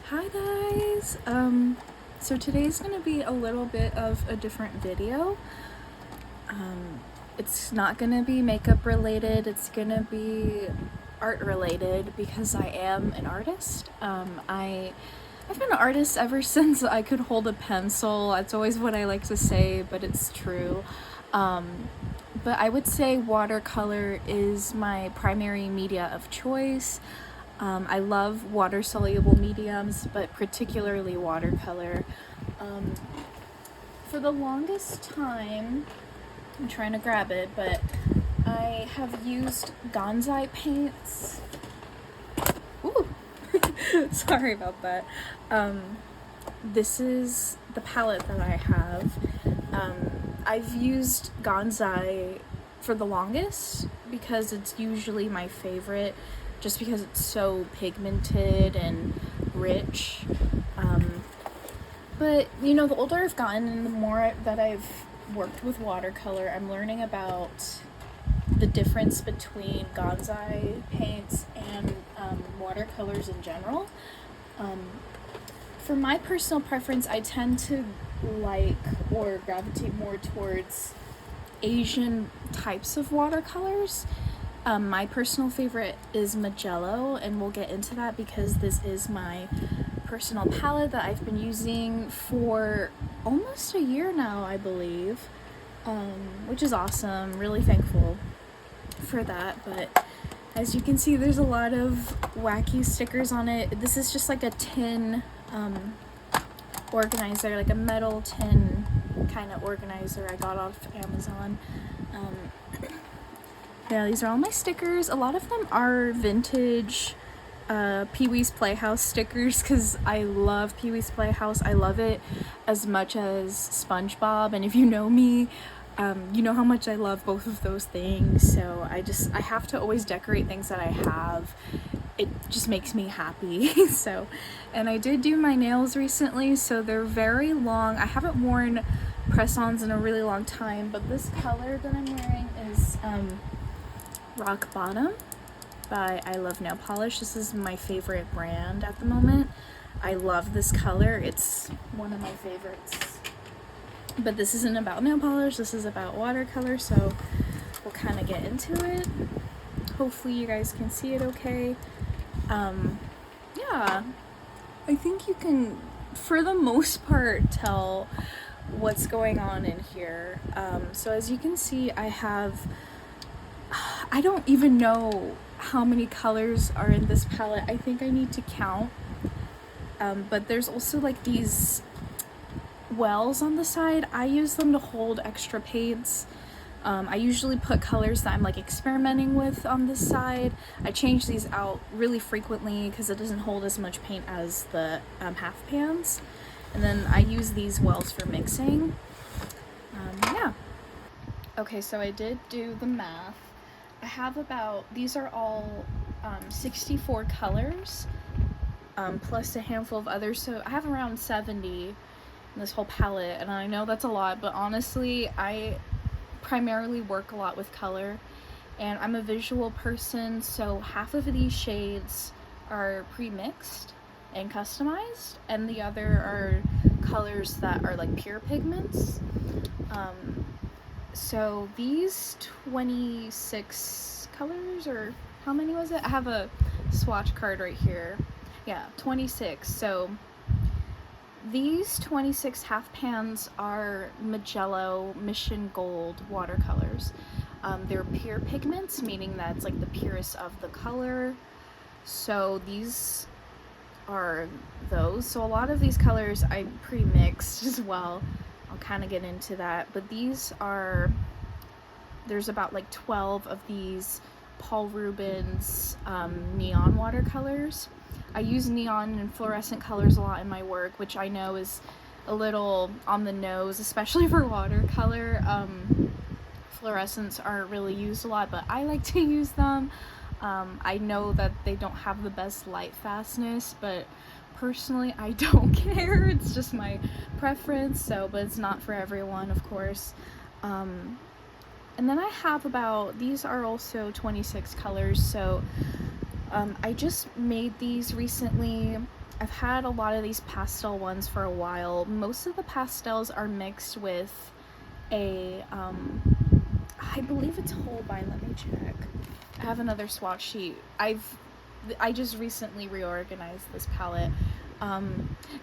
Hi guys! So today's gonna be a little bit of a different video. It's not gonna be makeup related, it's gonna be art related because I am an artist. I've been an artist ever since I could hold a pencil. That's always what I like to say, but it's true. But I would say watercolor is my primary media of choice. I love water-soluble mediums, but particularly watercolor. For the longest time, I'm trying to grab it, but I have used Gonzai paints. Ooh! Sorry about that. This is the palette that I have. I've used Gonzai for the longest because it's usually my favorite, just because it's so pigmented and rich. But you know, the older I've gotten and the more that I've worked with watercolor, I'm learning about the difference between Gonzai paints and watercolors in general. For my personal preference, I tend to like or gravitate more towards Asian types of watercolors. My personal favorite is Magello, and we'll get into that because this is my personal palette that I've been using for almost a year now, I believe, which is awesome. Really thankful for that. But as you can see, there's a lot of wacky stickers on it. This is just like a tin organizer, like a metal tin kind of organizer I got off Amazon. Yeah, these are all my stickers. A lot of them are vintage Pee-wee's Playhouse stickers because I love Pee-wee's Playhouse. I love it as much as SpongeBob, and if you know me, you know how much I love both of those things. So I have to always decorate things that I have. It just makes me happy. So, and I did do my nails recently, so they're very long. I haven't worn press-ons in a really long time, but this color that I'm wearing is Rock Bottom by I Love Nail Polish. This is my favorite brand at the moment. I love this color. It's one of my favorites. But this isn't about nail polish, this is about watercolor, so we'll kind of get into it. Hopefully you guys can see it okay. Yeah, I think you can, for the most part, tell what's going on in here. So as you can see, I don't even know how many colors are in this palette. I think I need to count. But there's also like these wells on the side. I use them to hold extra paints. I usually put colors that I'm like experimenting with on this side. I change these out really frequently because it doesn't hold as much paint as the half pans. And then I use these wells for mixing. Yeah. Okay, so I did do the math. I have these are all 64 colors, plus a handful of others, so I have around 70 in this whole palette, and I know that's a lot, but honestly, I primarily work a lot with color, and I'm a visual person, so half of these shades are pre-mixed and customized, and the other are colors that are like pure pigments. So these 26 colors, or how many was it? I have a swatch card right here. Yeah, 26. So these 26 half pans are Magello Mission Gold watercolors. They're pure pigments, meaning that it's like the purest of the color. So these are those. So a lot of these colors I pre-mixed as well. I'll kind of get into that, but there's about like 12 of these Paul Rubens neon watercolors. I use neon and fluorescent colors a lot in my work, which I know is a little on the nose, especially for watercolor. Fluorescents aren't really used a lot, but I like to use them. I know that they don't have the best light fastness, but personally I don't care. It's just my preference, but it's not for everyone, of course. And then I have these are also 26 colors, so I just made these recently. I've had a lot of these pastel ones for a while. Most of the pastels are mixed with a, I believe it's Holbein, let me check. I have another swatch sheet. I just recently reorganized this palette.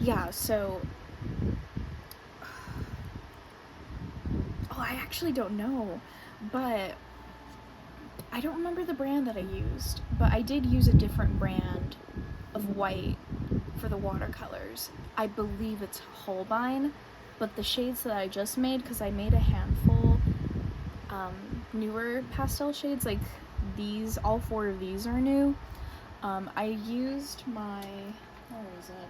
Yeah, so, oh, I actually don't know, but I don't remember the brand that I used, but I did use a different brand of white for the watercolors. I believe it's Holbein, but the shades that I just made, because I made a handful, newer pastel shades, like these, all 4 of these are new. I used my, where is it?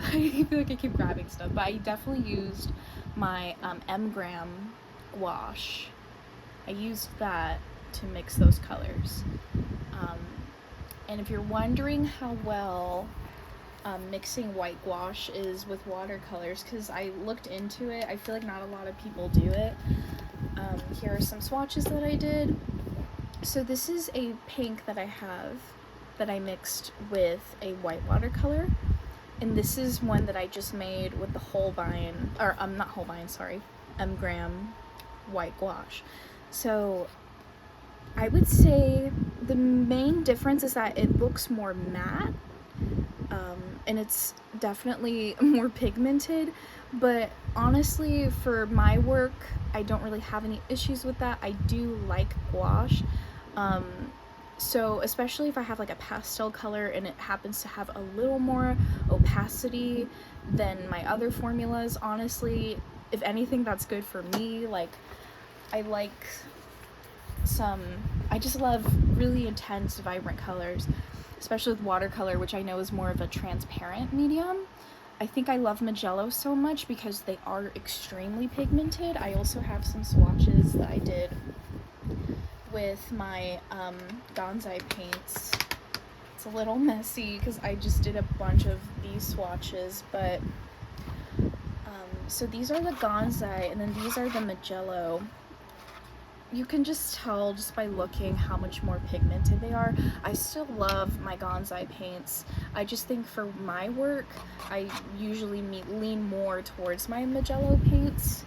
I feel like I keep grabbing stuff, but I definitely used my M-gram gouache. I used that to mix those colors. And if you're wondering how well mixing white gouache is with watercolors, because I looked into it, I feel like not a lot of people do it. Here are some swatches that I did. So this is a pink that I have that I mixed with a white watercolor, and this is one that I just made with the Holbein, or not Holbein, sorry, M-gram white gouache. So I would say the main difference is that it looks more matte, and it's definitely more pigmented, but honestly, for my work, I don't really have any issues with that. I do like gouache, so especially if I have like a pastel color and it happens to have a little more opacity than my other formulas, honestly, if anything, that's good for me. Like, I just love really intense, vibrant colors, especially with watercolor, which I know is more of a transparent medium. I think I love Magello so much because they are extremely pigmented. I also have some swatches that I did with my Gonzai paints. It's a little messy because I just did a bunch of these swatches, but so these are the Gonzai, and then these are the Magello. You can just tell just by looking how much more pigmented they are. I still love my Gonzai paints. I just think for my work, I usually lean more towards my Magello paints,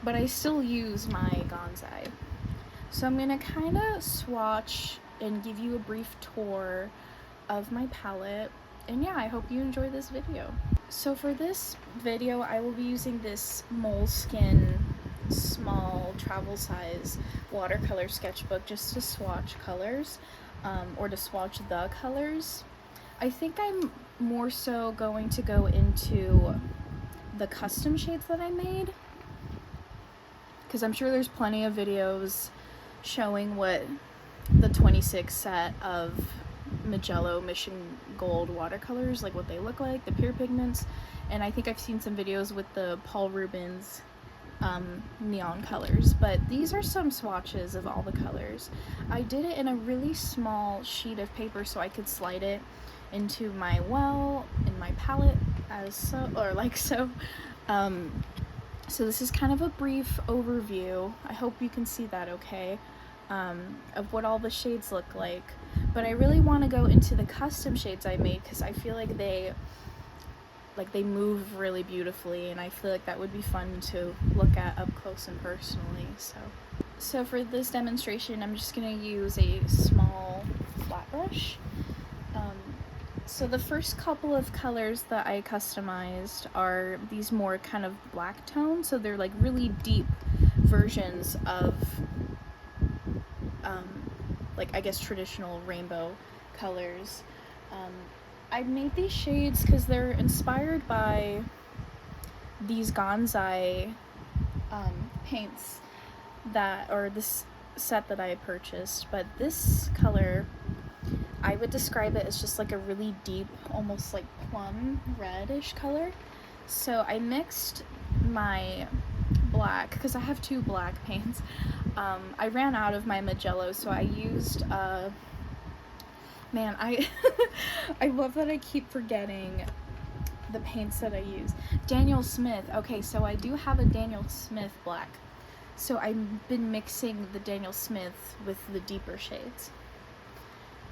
but I still use my Gonzai. So I'm gonna kind of swatch and give you a brief tour of my palette, and yeah, I hope you enjoy this video. So for this video, I will be using this Moleskine small travel size watercolor sketchbook just to swatch colors, or to swatch the colors. I think I'm more so going to go into the custom shades that I made, because I'm sure there's plenty of videos showing what the 26 set of Magello Mission Gold watercolors, like what they look like, the pure pigments, and I think I've seen some videos with the Paul Rubens neon colors, but these are some swatches of all the colors. I did it in a really small sheet of paper so I could slide it into my well in my palette as so, or like so. So this is kind of a brief overview. I hope you can see that okay, of what all the shades look like, but I really want to go into the custom shades I made because I feel like they move really beautifully, and I feel like that would be fun to look at up close and personally. So for this demonstration, I'm just going to use a small flat brush. So the first couple of colors that I customized are these more kind of black tones, so they're like really deep versions of like, I guess, traditional rainbow colors. I made these shades because they're inspired by these Gonzai paints or this set that I purchased, but this color, I would describe it as just like a really deep, almost like plum reddish color. So I mixed my black, because I have 2 black paints. I ran out of my Magello, so I used man, I I love that I keep forgetting the paints that I use. Daniel Smith. Okay, so I do have a Daniel Smith black. So I've been mixing the Daniel Smith with the deeper shades.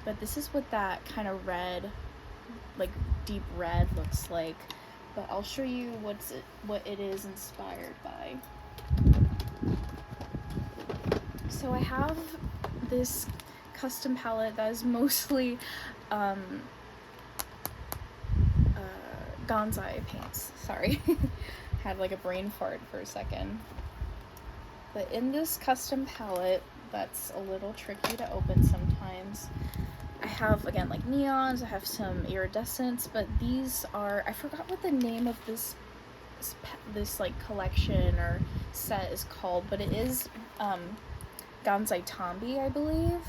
But this is what that kind of red like deep red looks like, but I'll show you what it is inspired by. So I have this custom palette that is mostly Gonzai paints. Sorry. Had like a brain fart for a second. But in this custom palette that's a little tricky to open sometimes, I have, again, like neons, I have some iridescents, but these are, I forgot what the name of this like collection or set is called, but it is Gansai Tambi, I believe.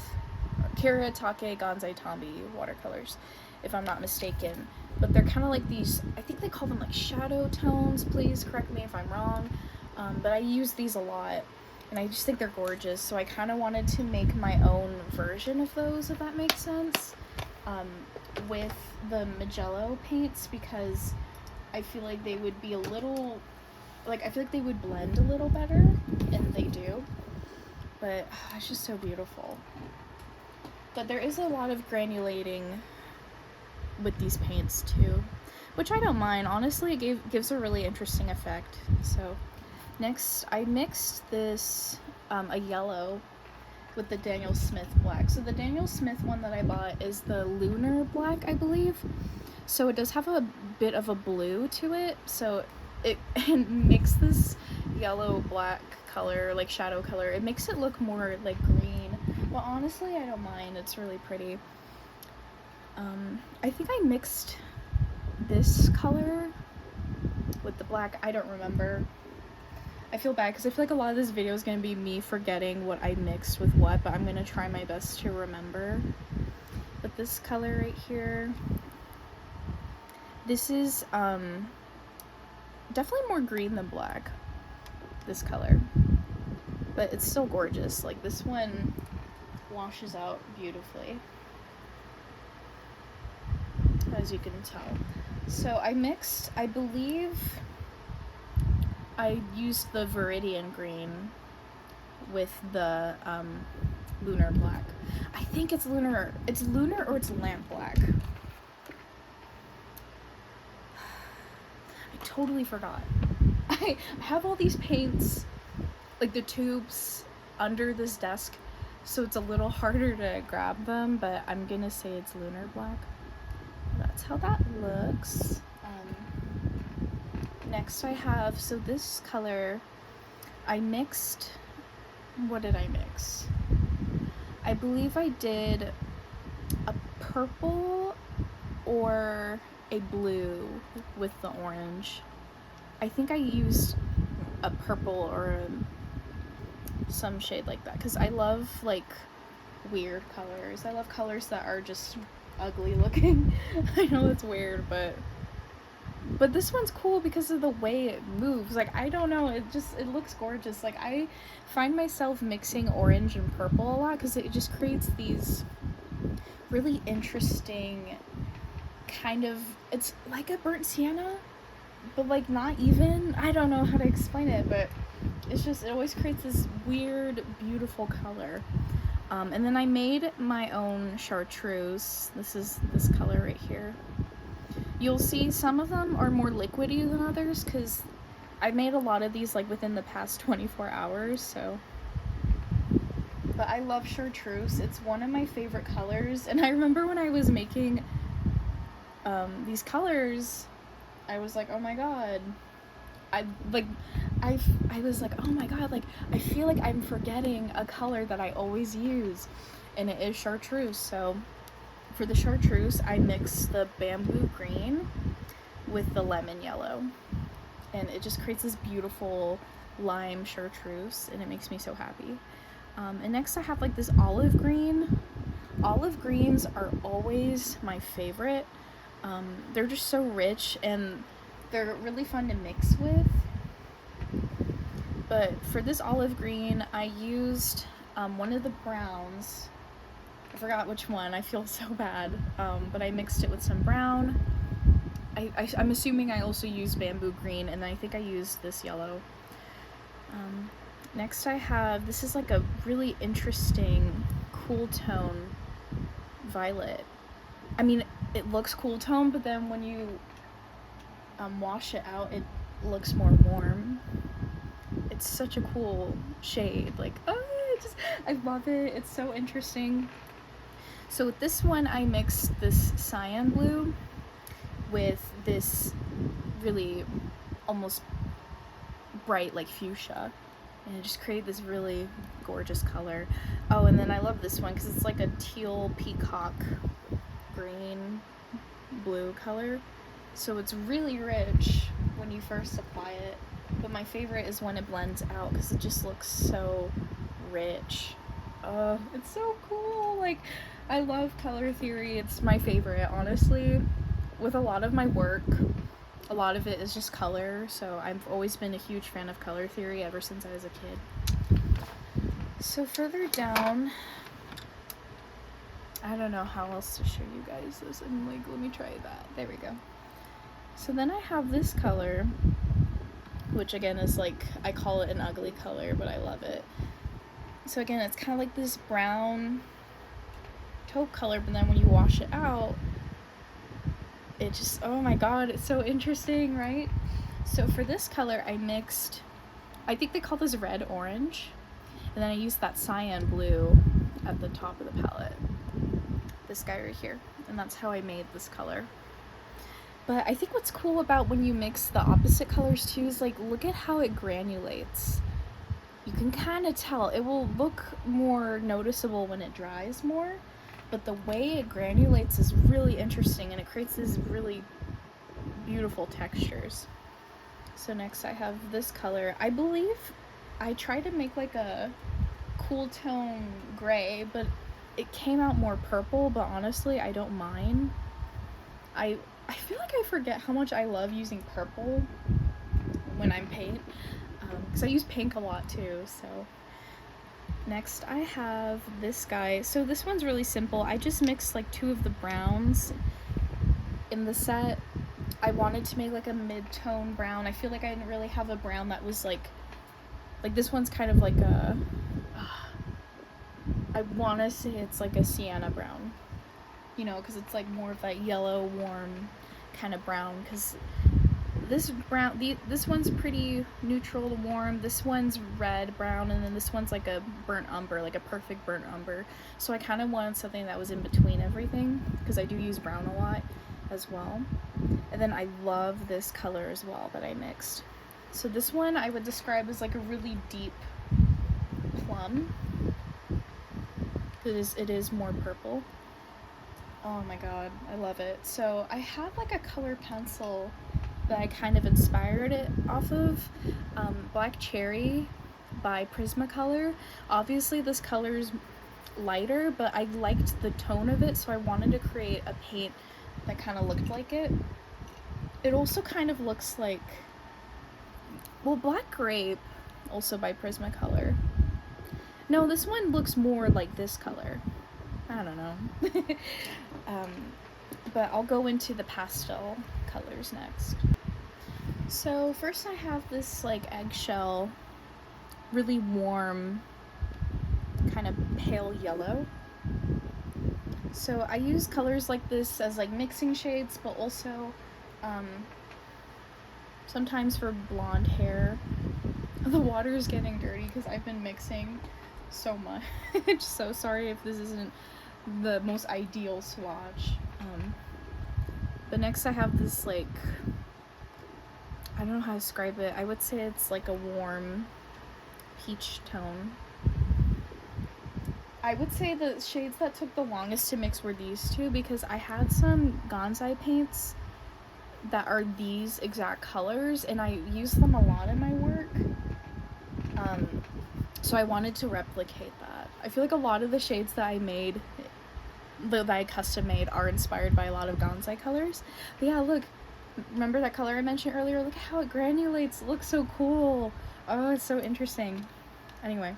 Kiratake Gansai Tambi watercolors, if I'm not mistaken. But they're kind of like these, I think they call them like shadow tones, please correct me if I'm wrong. But I use these a lot, and I just think they're gorgeous, so I kind of wanted to make my own version of those, if that makes sense, with the Magello paints, because I feel like they would be a little, like, I feel like they would blend a little better, and they do, but it's just so beautiful. But there is a lot of granulating with these paints too, which I don't mind. Honestly, it gives a really interesting effect. So next I mixed this a yellow with the Daniel Smith black. So the Daniel Smith one that I bought is the Lunar Black, I believe. So it does have a bit of a blue to it, so it makes this yellow black color, like shadow color, it makes it look more like green. Well, honestly, I don't mind. It's really pretty. I think I mixed this color with the black. I don't remember. I feel bad because I feel like a lot of this video is going to be me forgetting what I mixed with what, but I'm going to try my best to remember. But this color right here, this is definitely more green than black, this color. But it's still gorgeous. Like, this one washes out beautifully, as you can tell. So I mixed, I believe I used the Viridian green with the Lunar Black. I think it's lunar or it's lamp black. I totally forgot. I have all these paints, like the tubes, under this desk, so it's a little harder to grab them, but I'm gonna say it's Lunar Black. That's how that looks. Next I have, so this color, I mixed, what did I mix? I believe I did a purple or a blue with the orange. I think I used a purple or some shade like that, because I love like weird colors. I love colors that are just ugly looking. I know it's weird, but this one's cool because of the way it moves. Like, I don't know, it looks gorgeous. Like, I find myself mixing orange and purple a lot because it just creates these really interesting kind of, it's like a burnt sienna, but like not even, I don't know how to explain it, but it's just, it always creates this weird, beautiful color. And then I made my own chartreuse. This is this color right here. You'll see some of them are more liquidy than others because I made a lot of these like within the past 24 hours, so. But I love chartreuse. It's one of my favorite colors, and I remember when I was making these colors, I was like, oh my god. I was like, oh my god, like, I feel like I'm forgetting a color that I always use, and it is chartreuse. So for the chartreuse, I mixed the bamboo green with the lemon yellow, and it just creates this beautiful lime chartreuse, and it makes me so happy. And next I have like this olive green. Olive greens are always my favorite. They're just so rich, and they're really fun to mix with. But for this olive green, I used one of the browns. I forgot which one. I feel so bad. But I mixed it with some brown. I'm assuming I also used bamboo green, and I think I used this yellow. Next I have, this is like a really interesting cool tone violet. I mean, it looks cool tone, but then when you wash it out, it looks more warm. It's such a cool shade. Like, oh, I love it. It's so interesting. So with this one, I mixed this cyan blue with this really almost bright like fuchsia, and it just created this really gorgeous color. Oh, and then I love this one because it's like a teal peacock green blue color, so it's really rich when you first apply it, but my favorite is when it blends out because it just looks so rich. It's so cool. Like, I love color theory. It's my favorite, honestly. With a lot of my work, a lot of it is just color, so I've always been a huge fan of color theory ever since I was a kid. So further down, I don't know how else to show you guys this. I'm like, let me try that. There we go. So then I have this color, which again is like, I call it an ugly color, but I love it. So again, it's kind of like this brown taupe color, but then when you wash it out, it just, oh my god, it's so interesting, right? So for this color, I mixed, I think they call this red orange, and then I used that cyan blue at the top of the palette, this guy right here, and that's how I made this color. But I think what's cool about when you mix the opposite colors too is, like, look at how it granulates. You can kind of tell. It will look more noticeable when it dries more, but the way it granulates is really interesting, and it creates these really beautiful textures. So next I have this color. I believe I tried to make like a cool tone gray, but it came out more purple, but honestly, I don't mind. I feel like I forget how much I love using purple when I'm paint, because I use pink a lot too. So next I have this guy. So this one's really simple. I just mixed like 2 of the browns in the set. I wanted to make like a mid-tone brown. I feel like I didn't really have a brown that was like this one's kind of like a, I want to say it's like a sienna brown, you know, because it's like more of that yellow warm kind of brown, because this brown, this one's pretty neutral to warm, this one's red brown, and then this one's like a burnt umber, like a perfect burnt umber. So I kind of wanted something that was in between everything, because I do use brown a lot as well. And then I love this color as well that I mixed. So this one I would describe as like a really deep plum. It is more purple. Oh my god, I love it. So I have like a color pencil that I kind of inspired it off of, Black Cherry by Prismacolor. Obviously this color is lighter, but I liked the tone of it, so I wanted to create a paint that kind of looked like it. It also kind of looks like, well, Black Grape, also by Prismacolor. No, this one looks more like this color. I don't know. But I'll go into the pastel colors next. So first I have this like eggshell, really warm, kind of pale yellow. So I use colors like this as like mixing shades, but also sometimes for blonde hair. The water is getting dirty because I've been mixing so much. So sorry if this isn't the most ideal swatch. But next I have this like, I don't know how to describe it. I would say it's like a warm peach tone. I would say the shades that took the longest to mix were these two, because I had some Gonzai paints that are these exact colors, and I use them a lot in my work. So I wanted to replicate that. I feel like a lot of the shades that I made, that I custom made, are inspired by a lot of Gonzai colors. But yeah, look, remember that color I mentioned earlier? Look how it granulates. It looks so cool. Oh, it's so interesting. Anyway,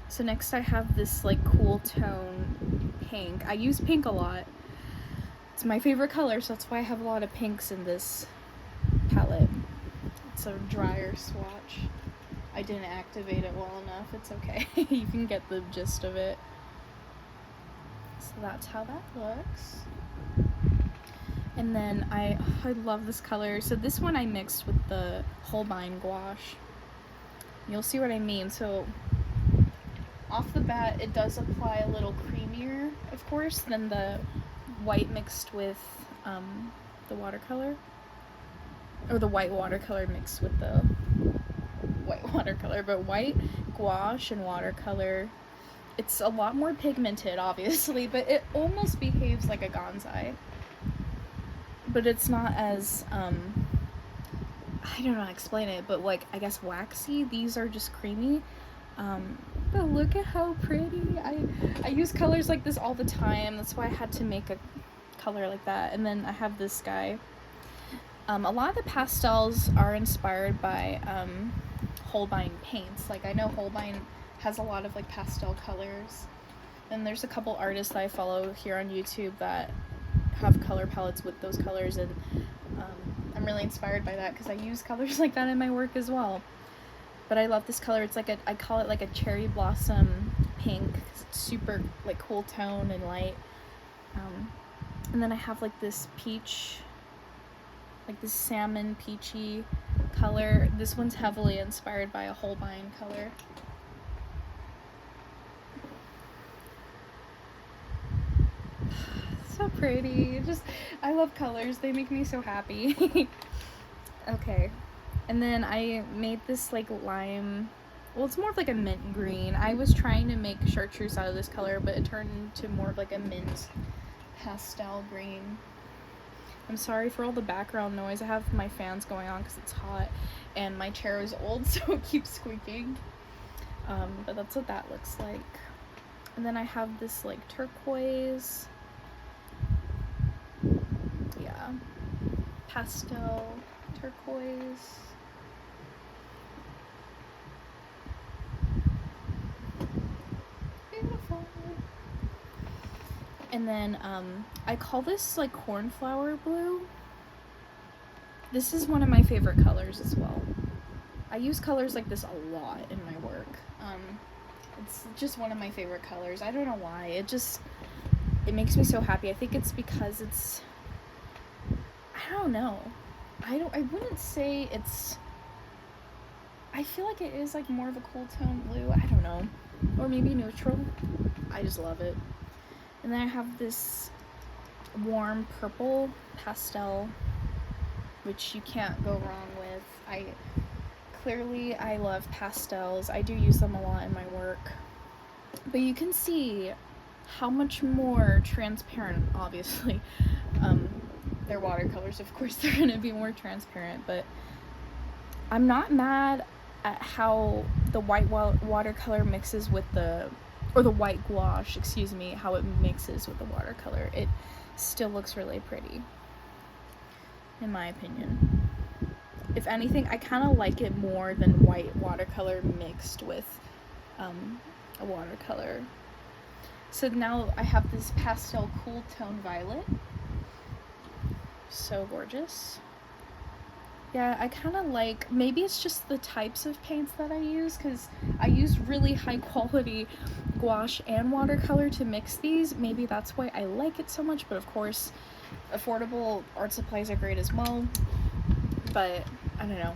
so next I have this like cool tone pink. I use pink a lot. It's my favorite color, so that's why I have a lot of pinks in this palette. It's a drier swatch. I didn't activate it well enough. It's okay. You can get the gist of it. So that's how that looks. And then I love this color. So this one I mixed with the Holbein gouache. You'll see what I mean. So off the bat, it does apply a little creamier, of course, than the white mixed with the watercolor. Or the white watercolor mixed with the white watercolor. But white gouache and watercolor, it's a lot more pigmented, obviously, but it almost behaves like a Gonzai. But it's not as, I don't know how to explain it, but like, I guess waxy. These are just creamy. But look at how pretty. I use colors like this all the time. That's why I had to make a color like that. And then I have this guy. A lot of the pastels are inspired by Holbein paints. Like, I know Holbein has a lot of like pastel colors. And there's a couple artists that I follow here on YouTube that have color palettes with those colors, and I'm really inspired by that because I use colors like that in my work as well. But I love this color. It's like I call it like a cherry blossom pink. It's super like cool tone and light. And then I have like this peach, like this salmon peachy color. This one's heavily inspired by a Holbein color. So pretty. I love colors. They make me so happy. Okay. And then I made this like lime, well, it's more of like a mint green. I was trying to make chartreuse out of this color, but it turned into more of like a mint pastel green. I'm sorry for all the background noise. I have my fans going on because it's hot, and my chair is old, so it keeps squeaking. But that's what that looks like. And then I have this like turquoise, yeah, pastel turquoise. Beautiful. And then I call this like cornflower blue. This is one of my favorite colors as well. I use colors like this a lot in my work. It's just one of my favorite colors. I don't know why. It makes me so happy. I think it's because it's, I don't know. I wouldn't say it's, I feel like it is like more of a cool tone blue. I don't know. Or maybe neutral. I just love it. And then I have this warm purple pastel, which you can't go wrong with. I love pastels. I do use them a lot in my work. But you can see how much more transparent, obviously. They're watercolors, of course, they're going to be more transparent, but I'm not mad at how the white watercolor mixes with the white gouache, excuse me, how it mixes with the watercolor. It still looks really pretty, in my opinion. If anything, I kind of like it more than white watercolor mixed with a watercolor. So now I have this pastel cool tone violet. So gorgeous. Yeah, I kind of like, maybe it's just the types of paints that I use, because I use really high quality gouache and watercolor to mix these. Maybe that's why I like it so much, but of course affordable art supplies are great as well. But I don't know,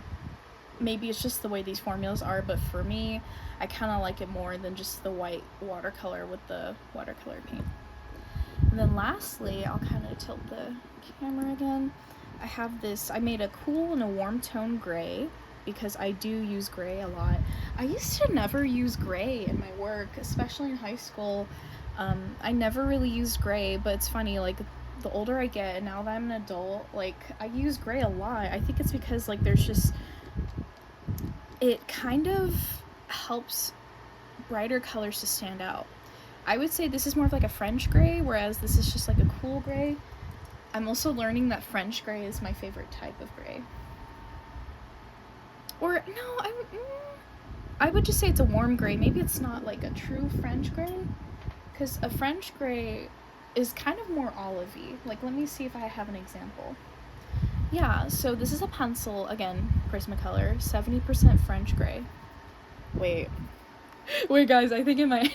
maybe it's just the way these formulas are, but for me, I kind of like it more than just the white watercolor with the watercolor paint. And then lastly, I'll kind of tilt the camera again. I have this, I made a cool and a warm tone gray, because I do use gray a lot. I used to never use gray in my work, especially in high school. I never really used gray, but it's funny, like, the older I get, and now that I'm an adult, like, I use gray a lot. I think it's because, like, there's just, it kind of helps brighter colors to stand out. I would say this is more of like a French gray, whereas this is just like a cool gray. I'm also learning that French gray is my favorite type of gray. Or, no, I would just say it's a warm gray. Maybe it's not like a true French gray, because a French gray is kind of more olivey. Like, let me see if I have an example. Yeah, so this is a pencil, again, Prismacolor, 70% French gray. Wait, guys, I think it might,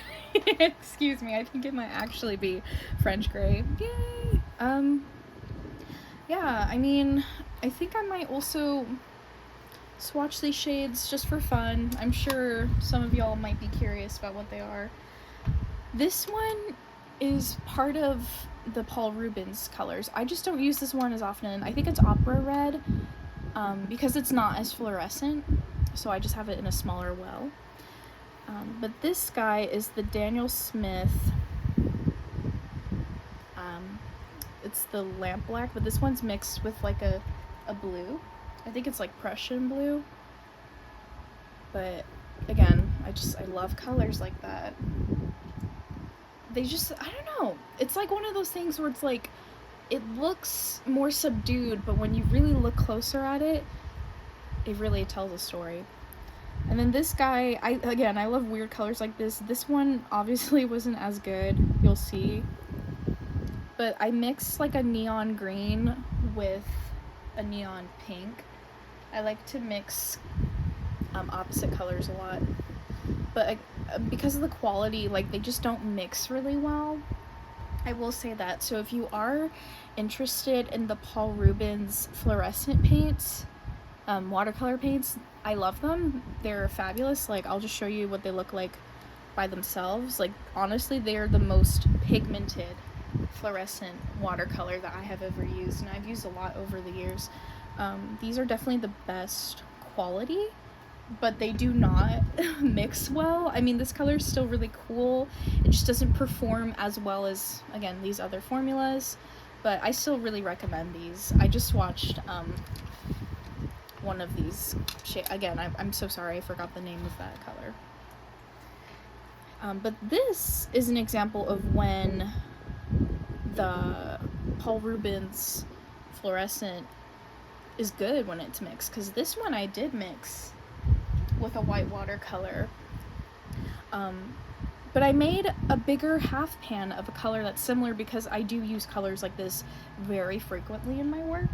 excuse me, I think it might actually be French gray. Yay! yeah, I mean, I think I might also swatch these shades just for fun. I'm sure some of y'all might be curious about what they are. This one is part of the Paul Rubens colors. I just don't use this one as often. I think it's Opera Red, because it's not as fluorescent, so I just have it in a smaller well. But this guy is the Daniel Smith. It's the lamp black, but this one's mixed with like a blue. I think it's like Prussian blue. But again, I love colors like that. They just, I don't know. It's like one of those things where it's like, it looks more subdued, but when you really look closer at it, it really tells a story. And then this guy, I love weird colors like this. This one obviously wasn't as good, you'll see. But I mixed like a neon green with a neon pink. I like to mix opposite colors a lot. But because of the quality, like they just don't mix really well. I will say that. So if you are interested in the Paul Rubens fluorescent paints, watercolor paints, I love them. They're fabulous. Like, I'll just show you what they look like by themselves. Like, honestly, they're the most pigmented fluorescent watercolor that I have ever used, and I've used a lot over the years. These are definitely the best quality, but they do not mix well. I mean, this color is still really cool. It just doesn't perform as well as, again, these other formulas, but I still really recommend these. I just watched one of these again, I'm so sorry, I forgot the name of that color. But this is an example of when the Paul Rubens fluorescent is good when it's mixed, because this one I did mix with a white watercolor. But I made a bigger half pan of a color that's similar because I do use colors like this very frequently in my work.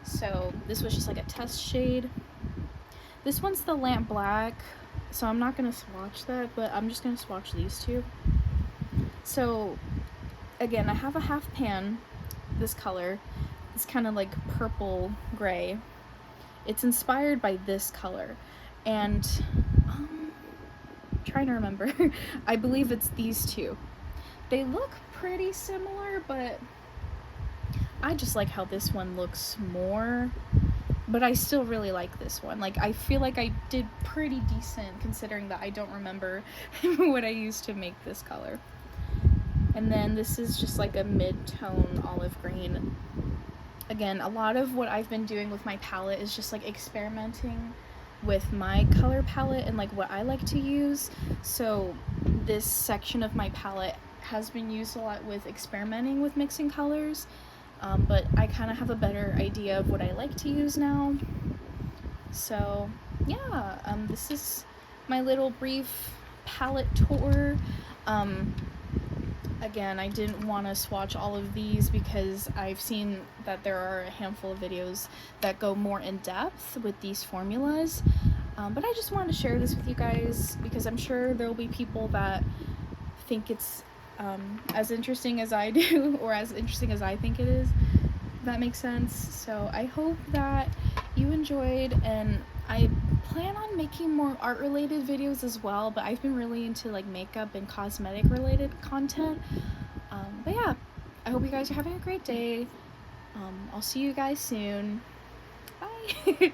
So this was just like a test shade. This one's the lamp black, so I'm not gonna swatch that, but I'm just gonna swatch these two. So again, I have a half pan, this color. It's kind of like purple gray. It's inspired by this color, and trying to remember. I believe it's these two. They look pretty similar, but I just like how this one looks more, but I still really like this one. Like, I feel like I did pretty decent considering that I don't remember what I used to make this color. And then this is just like a mid-tone olive green. Again, a lot of what I've been doing with my palette is just like experimenting with my color palette and like what I like to use. So this section of my palette has been used a lot with experimenting with mixing colors, but I kind of have a better idea of what I like to use now. So yeah, this is my little brief palette tour. Again, I didn't want to swatch all of these because I've seen that there are a handful of videos that go more in depth with these formulas, but I just wanted to share this with you guys because I'm sure there will be people that think it's as interesting as I do, or as interesting as I think it is, if that makes sense. So I hope that you enjoyed, and I plan on making more art related videos as well, but I've been really into like makeup and cosmetic related content. But yeah, I hope you guys are having a great day. I'll see you guys soon. Bye.